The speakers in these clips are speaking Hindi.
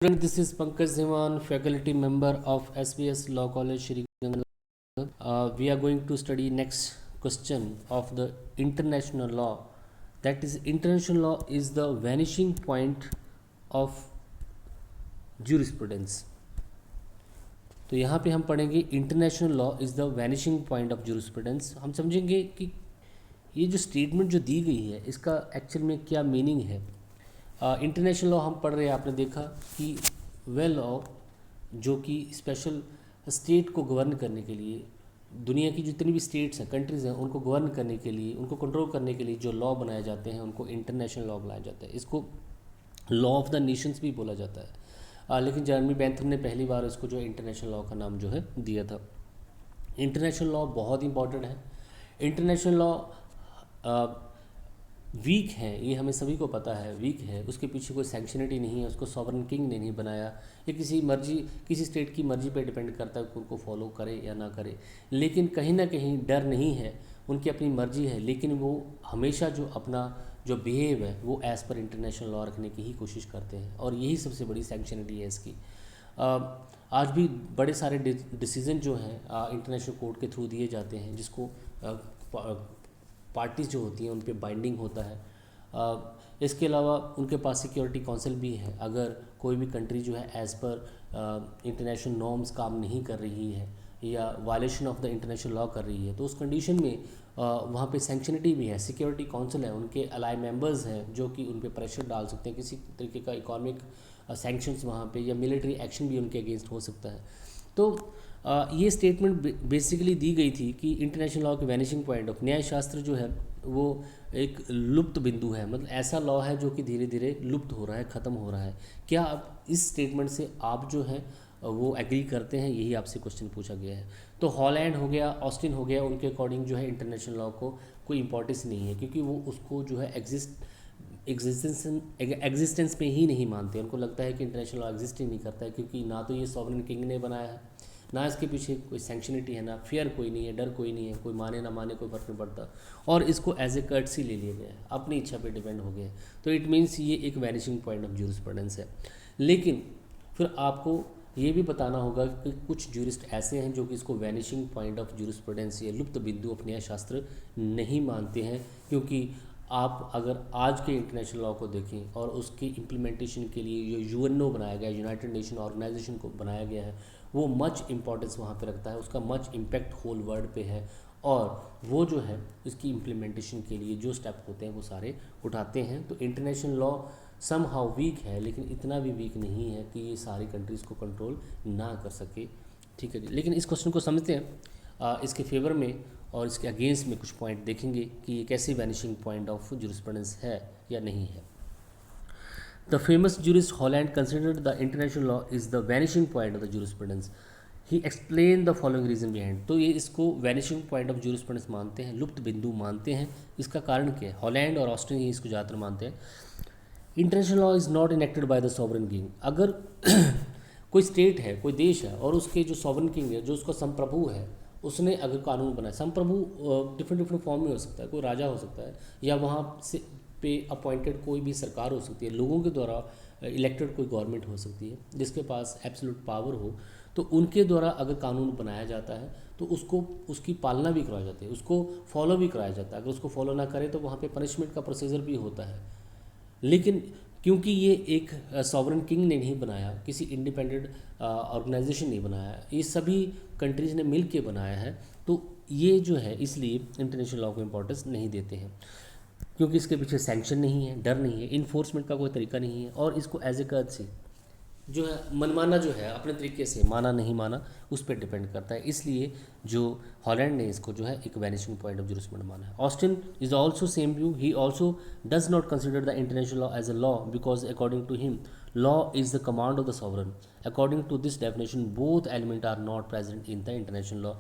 Student, this is Pankaj Dhiman, faculty member of SBS Law College, Shri Ganga. We are going to study next question of the international law. That is, international law is the vanishing point of jurisprudence. तो यहाँ पे हम पढ़ेंगे international law is the vanishing point of jurisprudence. हम समझेंगे कि ये जो स्टेटमेंट जो दी गई है इसका एक्चुअल में क्या मीनिंग है. इंटरनेशनल लॉ हम पढ़ रहे हैं, आपने देखा कि वेल लॉ जो कि स्पेशल स्टेट को गवर्न करने के लिए, दुनिया की जितनी भी स्टेट्स हैं, कंट्रीज़ हैं, उनको गवर्न करने के लिए, उनको कंट्रोल करने के लिए जो लॉ बनाए जाते हैं उनको इंटरनेशनल लॉ बनाया जाता है. इसको लॉ ऑफ द नेशंस भी बोला जाता है. लेकिन जर्मी बेंथम ने पहली बार इसको जो इंटरनेशनल लॉ का नाम जो है दिया था. इंटरनेशनल लॉ बहुत इंपॉर्टेंट है. इंटरनेशनल लॉ वीक है, ये हमें सभी को पता है, वीक है. उसके पीछे कोई सैंक्शनिटी नहीं है, उसको सॉवरन किंग ने नहीं बनाया. ये किसी स्टेट की मर्जी पे डिपेंड करता है कि उनको फॉलो करे या ना करे. लेकिन कहीं ना कहीं डर नहीं है, उनकी अपनी मर्जी है, लेकिन वो हमेशा जो बिहेव है वो एज़ पर इंटरनेशनल लॉ रखने की ही कोशिश करते हैं. और यही सबसे बड़ी सैंक्शनिटी है इसकी. आज भी बड़े सारे डिसीज़न जो हैं इंटरनेशनल कोर्ट के थ्रू दिए जाते हैं, जिसको पार्टीज़ जो होती हैं उन पे बाइंडिंग होता है. इसके अलावा उनके पास सिक्योरिटी काउंसिल भी है. अगर कोई भी कंट्री जो है एज़ पर इंटरनेशनल नॉर्म्स काम नहीं कर रही है या violation of the international law कर रही है, तो उस कंडीशन में वहाँ पे सैंक्शनिटी भी है, सिक्योरिटी काउंसिल है, उनके अलाई मेंबर्स हैं जो कि उन पे प्रेशर डाल सकते हैं. किसी तरीके का इकोनॉमिक सैंक्शंस वहाँ पे या मिलिट्री एक्शन भी उनके अगेंस्ट हो सकता है. तो ये स्टेटमेंट बेसिकली दी गई थी कि इंटरनेशनल लॉ के वैनिशिंग पॉइंट ऑफ न्यायशास्त्र जो है वो एक लुप्त बिंदु है. मतलब ऐसा लॉ है जो कि धीरे धीरे लुप्त हो रहा है, ख़त्म हो रहा है. क्या आप इस स्टेटमेंट से आप जो है वो एग्री करते हैं, यही आपसे क्वेश्चन पूछा गया है. तो हॉलैंड हो गया, ऑस्टिन हो गया, उनके अकॉर्डिंग जो है इंटरनेशनल लॉ को कोई इंपॉर्टेंस नहीं है, क्योंकि वो उसको जो है एग्जिस्टेंस में ही नहीं मानते. उनको लगता है कि इंटरनेशनल लॉ एग्जिस्ट ही नहीं करता है, क्योंकि ना तो ये सॉवरेन किंग ने बनाया है, ना इसके पीछे कोई सैंक्शनिटी है, ना फियर कोई नहीं है, डर कोई नहीं है, कोई माने ना माने कोई फर्क नहीं पड़ता. और इसको एज ए कर्टसी ले लिया गया है, अपनी इच्छा पे डिपेंड हो गया है. तो इट मीन्स ये एक वैनिशिंग पॉइंट ऑफ जूरिस्प्रूडेंस है. लेकिन फिर आपको ये भी बताना होगा कि कुछ जूरिस्ट ऐसे हैं जो कि इसको वैनिशिंग पॉइंट ऑफ जूरिस्प्रूडेंस या लुप्त बिंदु ऑफ न्यायशास्त्र नहीं मानते हैं. क्योंकि आप अगर आज के इंटरनेशनल लॉ को देखें और उसकी इम्प्लीमेंटेशन के लिए जो यूएनओ बनाया गया, यूनाइटेड नेशन ऑर्गेनाइजेशन को बनाया गया है, वो मच इंपॉर्टेंस वहाँ पे रखता है, उसका मच इम्पैक्ट होल वर्ल्ड पे है. और वो जो है इसकी इम्प्लीमेंटेशन के लिए जो स्टेप होते हैं वो सारे उठाते हैं. तो international law somehow weak है, लेकिन इतना भी वीक नहीं है कि ये सारी कंट्रीज़ को कंट्रोल ना कर सके. ठीक है जी. लेकिन इस क्वेश्चन को समझते हैं, इसके फेवर में और इसके अगेंस्ट में कुछ पॉइंट देखेंगे कि ये कैसे वैनिशिंग पॉइंट ऑफ जूरिस्प्रूडेंस है या नहीं है. The famous jurist Holland considered the international law is the vanishing point of the jurisprudence. He explain the following reason behind. तो ये इसको वैनिशिंग पॉइंट ऑफ जूरिस्प्रूडेंस मानते हैं, लुप्त बिंदु मानते हैं. इसका कारण क्या है? हॉलैंड और ऑस्ट्रिया ही इसको ज़्यादातर मानते हैं. International law is not enacted bye the sovereign king. अगर कोई स्टेट है, कोई देश है, और उसके जो सॉवरन किंग है, जो उसका संप्रभु है, उसने अगर कानून बनाया, संप्रभु डिफरेंट फॉर्म में हो सकता है, कोई राजा हो सकता है, या वहाँ से पे अपॉइंटेड कोई भी सरकार हो सकती है, लोगों के द्वारा इलेक्टेड कोई गवर्नमेंट हो सकती है जिसके पास एब्सोल्यूट पावर हो. तो उनके द्वारा अगर कानून बनाया जाता है तो उसको उसकी पालना भी करवाई जाती है, उसको फॉलो भी कराया जाता है. अगर उसको फॉलो ना करे तो वहाँ पे पनिशमेंट का प्रोसीजर भी होता है. लेकिन क्योंकि ये एक सॉवरन किंग ने नहीं बनाया, किसी इंडिपेंडेंट ऑर्गेनाइजेशन नहीं बनाया, ये सभी कंट्रीज़ ने मिल के बनाया है, तो ये जो है इसलिए इंटरनेशनल लॉ को इम्पोर्टेंस नहीं देते हैं. क्योंकि इसके पीछे सैंक्शन नहीं है, डर नहीं है, इन्फोर्समेंट का कोई तरीका नहीं है, और इसको एज ए कर्टसी जो है मनमाना जो है अपने तरीके से माना नहीं माना उस पर डिपेंड करता है. इसलिए जो हॉलैंड ने इसको जो है एक वैनिशिंग पॉइंट ऑफ जूरिस्प्रूडेंस माना है. Austin is also same view. He also does not consider the international law as a law because according to him law is the command of the sovereign. According to this definition both element are not present in the international law.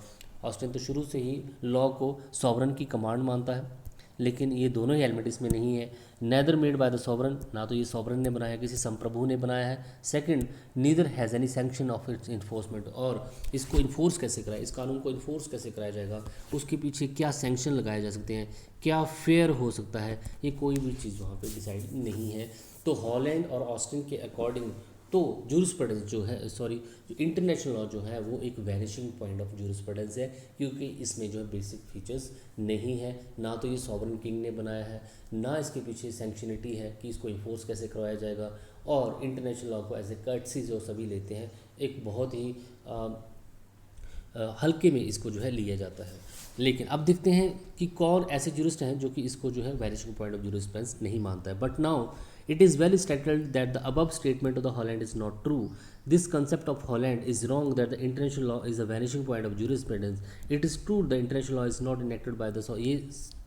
Austin तो शुरू से ही लॉ को सॉवरन की कमांड मानता है, लेकिन ये दोनों ही एलिमेंट इसमें नहीं है. Neither made by the sovereign, ना तो ये सॉवरन ने बनाया, किसी संप्रभु ने बनाया है. Second, neither has any sanction of its enforcement. और इसको इन्फोर्स कैसे कराए, इस कानून को इन्फोर्स कैसे कराया जाएगा, उसके पीछे क्या सैंक्शन लगाए जा सकते हैं, क्या फेयर हो सकता है, ये कोई भी चीज़ वहाँ पे डिसाइड नहीं है. तो हॉलैंड और ऑस्टिन के अकॉर्डिंग तो जूरिस्प्रूडेंस जो है, सॉरी, जो इंटरनेशनल लॉ जो है वो एक वैनिशिंग पॉइंट ऑफ जूरिस्प्रूडेंस है, क्योंकि इसमें जो है बेसिक फीचर्स नहीं है। ना तो ये सॉवरेन किंग ने बनाया है, ना इसके पीछे सैंक्शनिटी है कि इसको इन्फोर्स कैसे करवाया जाएगा, और इंटरनेशनल लॉ को एज ए कर्टसी जो सभी लेते हैं, एक बहुत ही हल्के में इसको जो है लिया जाता है। लेकिन अब देखते हैं कि कौन ऐसे जूरिस्ट हैं जो कि इसको जो है वैनिशिंग पॉइंट ऑफ जूरिस्प्रूडेंस नहीं मानता है। But now it is well settled that the above statement of the Holland is not true. This concept of Holland is wrong that the international law is a vanishing point of jurisprudence. It is true the international law is not enacted by the ये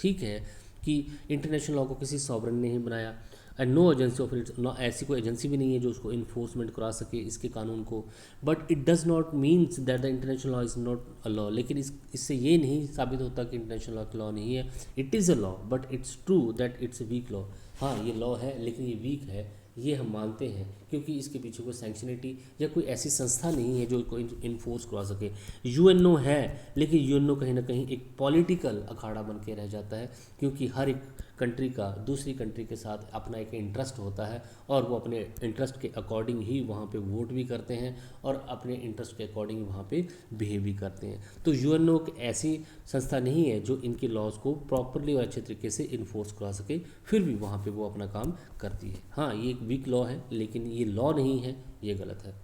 ठीक है कि इंटरनेशनल लॉ को किसी सॉवरन ने ही बनाया, and no agency of its, no ऐसी कोई एजेंसी भी नहीं है जो उसको इन्फोर्समेंट करा सके इसके कानून को। But it does not means that the international law is not a law, लेकिन इससे ये नहीं साबित होता कि इंटरनेशनल लॉ लॉ नहीं है। It is a law but it's true that it's a weak law. हाँ, ये लॉ है लेकिन ये वीक है, ये हम मानते हैं, क्योंकि इसके पीछे कोई सैंक्शनिटी या कोई ऐसी संस्था नहीं है जो इसको इन्फोर्स करवा सके। यूएनओ है, लेकिन यूएनओ कहीं ना कहीं एक पॉलिटिकल अखाड़ा बन के रह जाता है, क्योंकि हर एक कंट्री का दूसरी कंट्री के साथ अपना एक इंटरेस्ट होता है, और वो अपने इंटरेस्ट के अकॉर्डिंग ही वहाँ पे वोट भी करते हैं और अपने इंटरेस्ट के अकॉर्डिंग वहाँ पे बिहेव भी करते हैं। तो यूएनओ एक ऐसी संस्था नहीं है जो इनके लॉज को प्रॉपरली और अच्छे तरीके से इन्फोर्स करा सके, फिर भी वहाँ पे वो अपना काम करती है। हाँ, ये एक वीक लॉ है, लेकिन ये लॉ नहीं है, ये गलत है।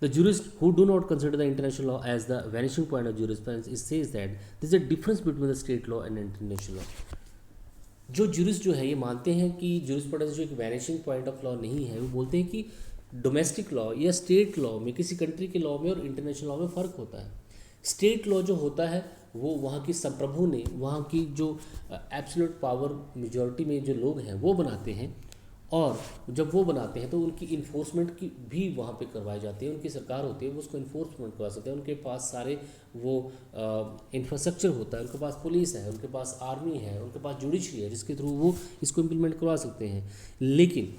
The jurists who do not consider the international law as the vanishing point of jurisprudence, it says that there is a difference between the state law and international law. जो जूरिस्ट जो है ये मानते हैं कि जूरिस्प्रूडेंस जो एक वैनिशिंग पॉइंट ऑफ लॉ नहीं है, वो बोलते हैं कि डोमेस्टिक लॉ या स्टेट लॉ में, किसी कंट्री के लॉ में और इंटरनेशनल लॉ में फ़र्क होता है। स्टेट लॉ जो होता है वो वहाँ की संप्रभु ने, वहाँ की जो एब्सोल्यूट पावर मेजॉरिटी में जो लोग हैं वो बनाते हैं, और जब वो बनाते हैं तो उनकी इन्फोर्समेंट की भी वहाँ पे करवाई जाती है। उनकी सरकार होती है, वो उसको इन्फोर्समेंट करवा सकते हैं। उनके पास सारे वो इंफ्रास्ट्रक्चर होता है, उनके पास पुलिस है, उनके पास आर्मी है, उनके पास जुडिशरी है, जिसके थ्रू वो इसको इम्प्लीमेंट करवा सकते हैं। लेकिन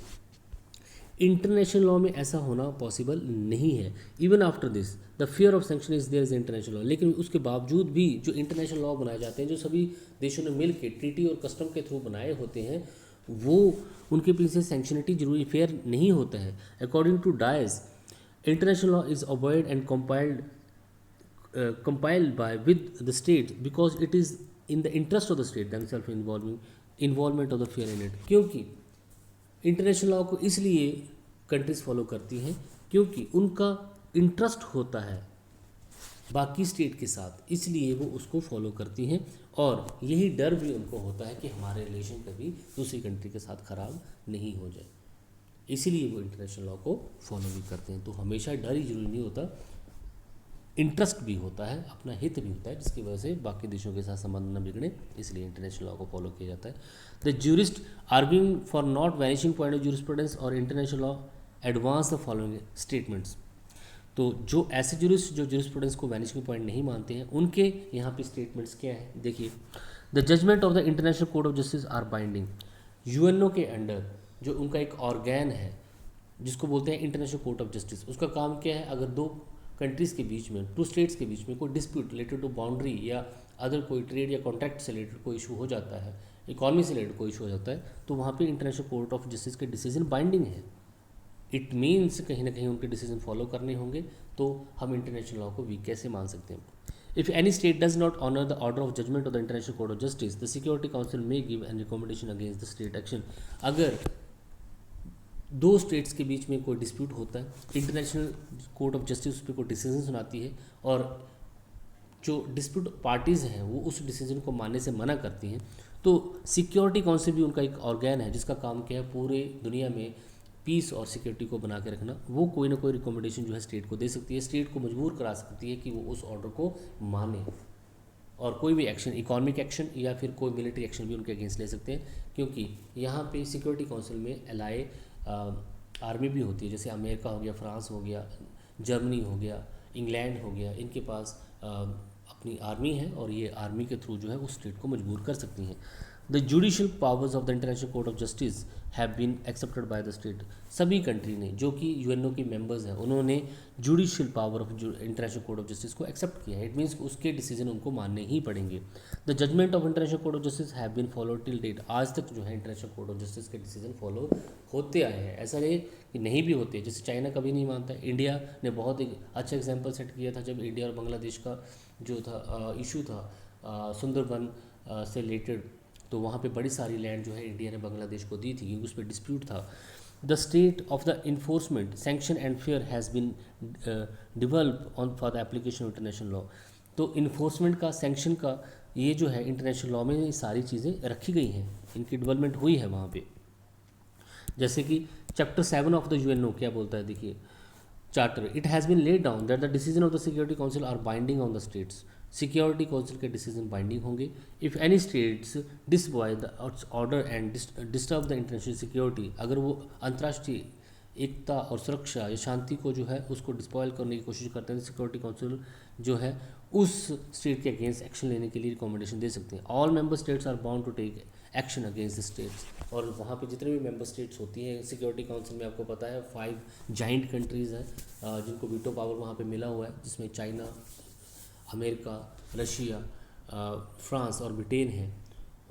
इंटरनेशनल लॉ में ऐसा होना पॉसिबल नहीं है। Even after this the fear of sanction is there is international law, लेकिन उसके बावजूद भी जो इंटरनेशनल लॉ बनाए जाते हैं, जो सभी देशों ने मिल के ट्रीटी और कस्टम के थ्रू बनाए होते हैं, वो उनके पीछे सैंक्शनिटी जरूरी फेयर नहीं होता है। According to Dias, international law is avoid and compiled by with the state because it is in the interest of the state themselves involvement of the fear in it। क्योंकि इंटरनेशनल लॉ को इसलिए कंट्रीज फॉलो करती हैं क्योंकि उनका इंटरेस्ट होता है बाकी स्टेट के साथ, इसलिए वो उसको फॉलो करती हैं, और यही डर भी उनको होता है कि हमारे रिलेशन कभी दूसरी कंट्री के साथ ख़राब नहीं हो जाए, इसीलिए वो इंटरनेशनल लॉ को फॉलो भी करते हैं। तो हमेशा डर ही जरूरी नहीं होता, इंटरेस्ट भी होता है, अपना हित भी होता है, जिसकी वजह से बाकी देशों के साथ संबंध न बिगड़े, इसलिए इंटरनेशनल लॉ को फॉलो किया जाता है। The jurist arguing for not vanishing point of jurisprudence और international law advance the following statements. तो जो ऐसे जूरिस्ट जो जूरिस्प्रूडेंस को वैनिशिंग पॉइंट नहीं मानते हैं, उनके यहाँ पे स्टेटमेंट्स क्या हैं, देखिए। The judgement of the international court of justice are binding. UNO के अंडर जो उनका एक ऑर्गेन है जिसको बोलते हैं इंटरनेशनल कोर्ट ऑफ जस्टिस, उसका काम क्या है, अगर दो कंट्रीज़ के बीच में, टू स्टेट्स के बीच में कोई डिस्प्यूट रिलेटेड टू बाउंड्री या अदर कोई ट्रेड या कॉन्ट्रैक्ट से रिलेटेड कोई इशू हो जाता है, इकॉनमी से रिलेटेड कोई इशू हो जाता है, तो वहाँ पे इंटरनेशनल कोर्ट ऑफ जस्टिस के डिसीजन बाइंडिंग है। इट मीन्स कहीं ना कहीं उनके डिसीजन फॉलो करने होंगे, तो हम इंटरनेशनल लॉ को वीक कैसे मान सकते हैं। If any state does not honour the order of judgement of the international court of justice, the security council may give an recommendation against the state action. अगर दो स्टेट्स के बीच में कोई डिस्प्यूट होता है, इंटरनेशनल कोर्ट ऑफ जस्टिस उस पर कोई डिसीजन सुनाती है, और जो डिस्प्यूट पार्टीज़ हैं वो उस डिसीजन को मानने से मना करती हैं, तो सिक्योरिटी काउंसिल भी उनका एक ऑर्गेन है जिसका काम क्या है, पूरे दुनिया में पीस और सिक्योरिटी को बना के रखना। वो कोई ना कोई रिकमेंडेशन जो है स्टेट को दे सकती है, स्टेट को मजबूर करा सकती है कि वो उस ऑर्डर को माने, और कोई भी एक्शन, इकोनॉमिक एक्शन या फिर कोई मिलिट्री एक्शन भी उनके अगेंस्ट ले सकते हैं, क्योंकि यहाँ पे सिक्योरिटी काउंसिल में एलाए आर्मी भी होती है, जैसे अमेरिका हो गया, फ्रांस हो गया, जर्मनी हो गया, इंग्लैंड हो गया, इनके पास अपनी आर्मी है, और ये आर्मी के थ्रू जो है उस स्टेट को मजबूर कर सकती हैं। The judicial powers of the international court of justice have been accepted by the state. सभी कंट्री ने जो कि यूएनओ के मेंबर्स हैं उन्होंने judicial power of international court of justice को एक्सेप्ट किया है। इट मीन्स उसके डिसीजन उनको मानने ही पड़ेंगे। The judgement of international court of justice have been followed till date. आज तक जो है इंटरनेशनल कोर्ट ऑफ जस्टिस के डिसीजन फॉलो होते आए हैं, ऐसा नहीं कि नहीं भी होते। जैसे चाइना कभी नहीं मानता, इंडिया ने बहुत एक अच्छा एग्जाम्पल सेट किया था जब इंडिया और बांग्लादेश का जो था इशू था सुंदरबन से रिलेटेड, तो वहाँ पे बड़ी सारी लैंड जो है इंडिया ने बांग्लादेश को दी थी क्योंकि उस पर डिस्प्यूट था। The state of the enforcement sanction and fair has been develop on for the application of international law. तो इन्फोर्समेंट का, सैंक्शन का, ये जो है इंटरनेशनल लॉ में ये सारी चीज़ें रखी गई हैं, इनकी डेवलपमेंट हुई है वहाँ पे। जैसे कि चैप्टर 7 ऑफ द यूएनओ क्या बोलता है, देखिए charter, it has been laid down that the decision of the security council are binding on the states. Security council के डिसीजन बाइंडिंग होंगे। If any states disobey the order and disturb the international security, अगर वो अंतर्राष्ट्रीय एकता और सुरक्षा या शांति को जो है उसको डिस्पॉयल करने की कोशिश करते हैं, सिक्योरिटी काउंसिल जो है उस स्टेट के अगेंस्ट एक्शन लेने के लिए रिकमेंडेशन दे सकते हैं। All member states are bound to take action against the states. और वहाँ पे जितने भी मेंबर स्टेट्स होती हैं सिक्योरिटी काउंसिल में, आपको पता है 5 जाइंट कंट्रीज़ हैं जिनको वीटो पावर वहाँ पे मिला हुआ है, जिसमें चाइना, अमेरिका, रशिया, फ्रांस और ब्रिटेन है,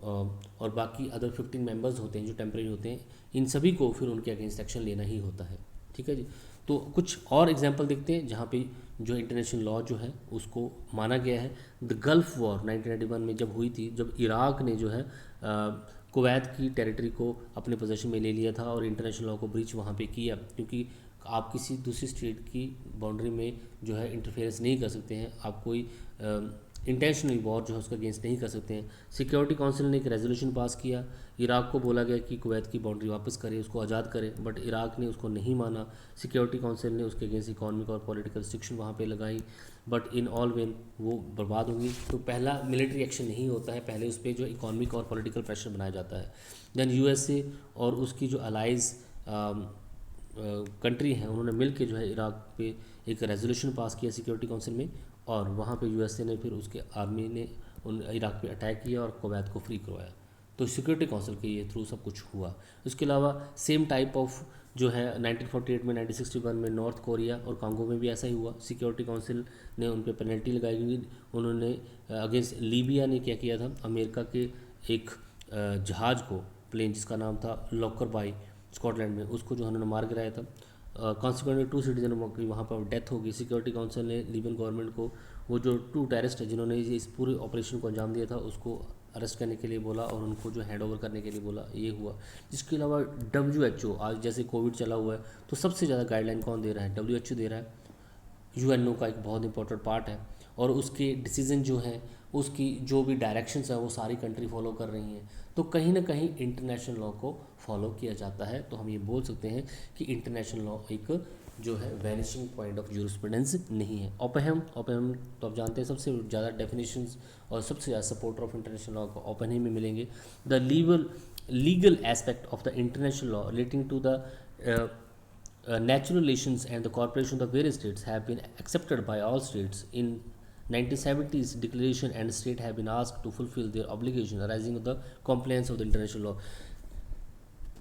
और बाकी अदर 15 मेंबर्स होते हैं जो टेम्परेरी होते हैं। इन सभी को फिर उनके अगेंस्ट एक्शन लेना ही होता है। ठीक है जी। तो कुछ और एग्जांपल देखते हैं जहाँ पे जो इंटरनेशनल लॉ जो है उसको माना गया है। द गल्फ़ वॉर 1991 में जब हुई थी, जब इराक ने जो है कुवैत की टेरिटरी को अपने पोजेशन में ले लिया था और इंटरनेशनल लॉ को ब्रीच वहाँ पे किया, क्योंकि आप किसी दूसरी स्टेट की बाउंड्री में जो है इंटरफेरेंस नहीं कर सकते हैं, आप कोई इंटेंशनली वॉर जो है उसका अगेंस्ट नहीं कर सकते हैं। सिक्योरिटी काउंसिल ने एक रेजोल्यूशन पास किया, इराक को बोला गया कि कुवैत की बाउंड्री वापस करे, उसको आज़ाद करे, बट इराक ने उसको नहीं माना। सिक्योरिटी काउंसिल ने उसके अगेंस्ट इकॉनमिक और पॉलिटिकल रिस्ट्रिक्शन वहाँ पे लगाई, बट इन ऑल वेन वो बर्बाद होंगी। तो पहला मिलिट्री एक्शन नहीं होता है, पहले उस पर जो इकॉनमिक और पॉलिटिकल प्रेशर बनाया जाता है। दैन यूएसए और उसकी जो अलाइज कंट्री हैं उन्होंने मिल के जो है इराक पे एक रेजोल्यूशन पास किया सिक्योरिटी काउंसिल में, और वहाँ पे यूएसए ने फिर उसके आर्मी ने उन इराक पे अटैक किया और कुवैत को फ्री करवाया। तो सिक्योरिटी काउंसिल के ये थ्रू सब कुछ हुआ। उसके अलावा सेम टाइप ऑफ जो है 1948 में, 1961 में नॉर्थ कोरिया और कांगो में भी ऐसा ही हुआ। सिक्योरिटी काउंसिल ने उन पर पेनल्टी लगाई क्योंकि उन्होंने अगेंस्ट लीबिया ने क्या किया था, अमेरिका के एक जहाज़ को, प्लेन जिसका नाम था लॉकर बाई स्कॉटलैंड में, उसको जो उन्होंने मार गिराया था। कॉन्सिक्वेंटली 2 सिटीजन की वहाँ पर डेथ होगी। सिक्योरिटी काउंसिल ने लीबियन गवर्नमेंट को वो जो 2 टेररिस्ट है जिन्होंने इस पूरे ऑपरेशन को अंजाम दिया था उसको अरेस्ट करने के लिए बोला और उनको जो हैंड ओवर करने के लिए बोला, ये हुआ। इसके अलावा WHO, आज जैसे कोविड चला हुआ है तो सबसे ज़्यादा गाइडलाइन कौन दे रहा है, WHO दे रहा है। यूएनओ का एक बहुत इंपॉर्टेंट पार्ट है और उसके डिसीजन जो हैं, उसकी जो भी डायरेक्शंस हैं वो सारी कंट्री फॉलो कर रही हैं। तो कहीं ना कहीं इंटरनेशनल लॉ को फॉलो किया जाता है। तो हम ये बोल सकते हैं कि इंटरनेशनल लॉ एक जो है वैनिशिंग पॉइंट ऑफ जूरिस्प्रूडेंस नहीं है। ओपेनहेम तो आप जानते हैं सबसे ज़्यादा डेफिनेशंस और सबसे ज़्यादा सपोर्टर ऑफ इंटरनेशनल लॉ को ओपेनहेम में मिलेंगे। The legal aspect of the international law relating to the natural relations and the cooperation of the various states have been accepted by all states in 1970s declaration, and state have been asked to fulfill their obligation arising of the compliance of the international law.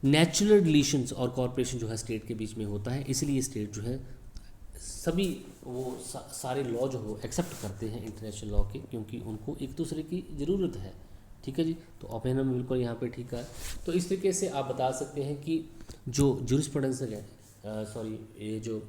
Natural relations और कॉर्पोरेशन जो है स्टेट के बीच में होता है, इसलिए स्टेट जो है सभी वो सारे लॉ जो हो एक्सेप्ट करते हैं इंटरनेशनल लॉ के, क्योंकि उनको एक दूसरे की ज़रूरत है। ठीक है जी। तो ओपेनहेम बिल्कुल यहाँ पे ठीक है। तो इस तरीके से आप बता सकते हैं कि जो जूरिस्प्रूडेंस है ये जो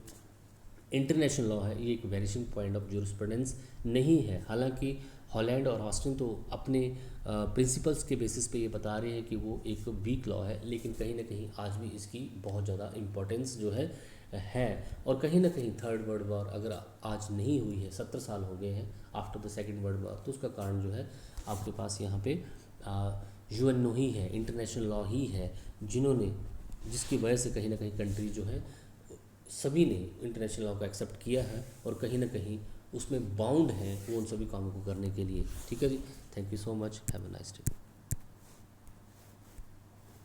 इंटरनेशनल लॉ है ये एक वैनिशिंग पॉइंट ऑफ जूरिस्प्रूडेंस नहीं है। हालांकि हॉलैंड और ऑस्ट्रिन तो अपने प्रिंसिपल्स के बेसिस पे ये बता रहे हैं कि वो एक वीक लॉ है, लेकिन कहीं ना कहीं आज भी इसकी बहुत ज़्यादा इम्पोर्टेंस जो है और कहीं ना कहीं थर्ड वर्ल्ड वॉर अगर आज नहीं हुई है, 70 साल हो गए हैं after the second world war, तो उसका कारण जो है आपके पास यहाँ पे यूएनओ ही है, इंटरनेशनल लॉ ही है, जिसकी वजह से कहीं ना कहीं कंट्री जो है सभी ने इंटरनेशनल लॉ को एक्सेप्ट किया है और कहीं ना कहीं उसमें बाउंड हैं वो उन सभी कामों को करने के लिए। ठीक है जी। Thank you so much. Have a nice day.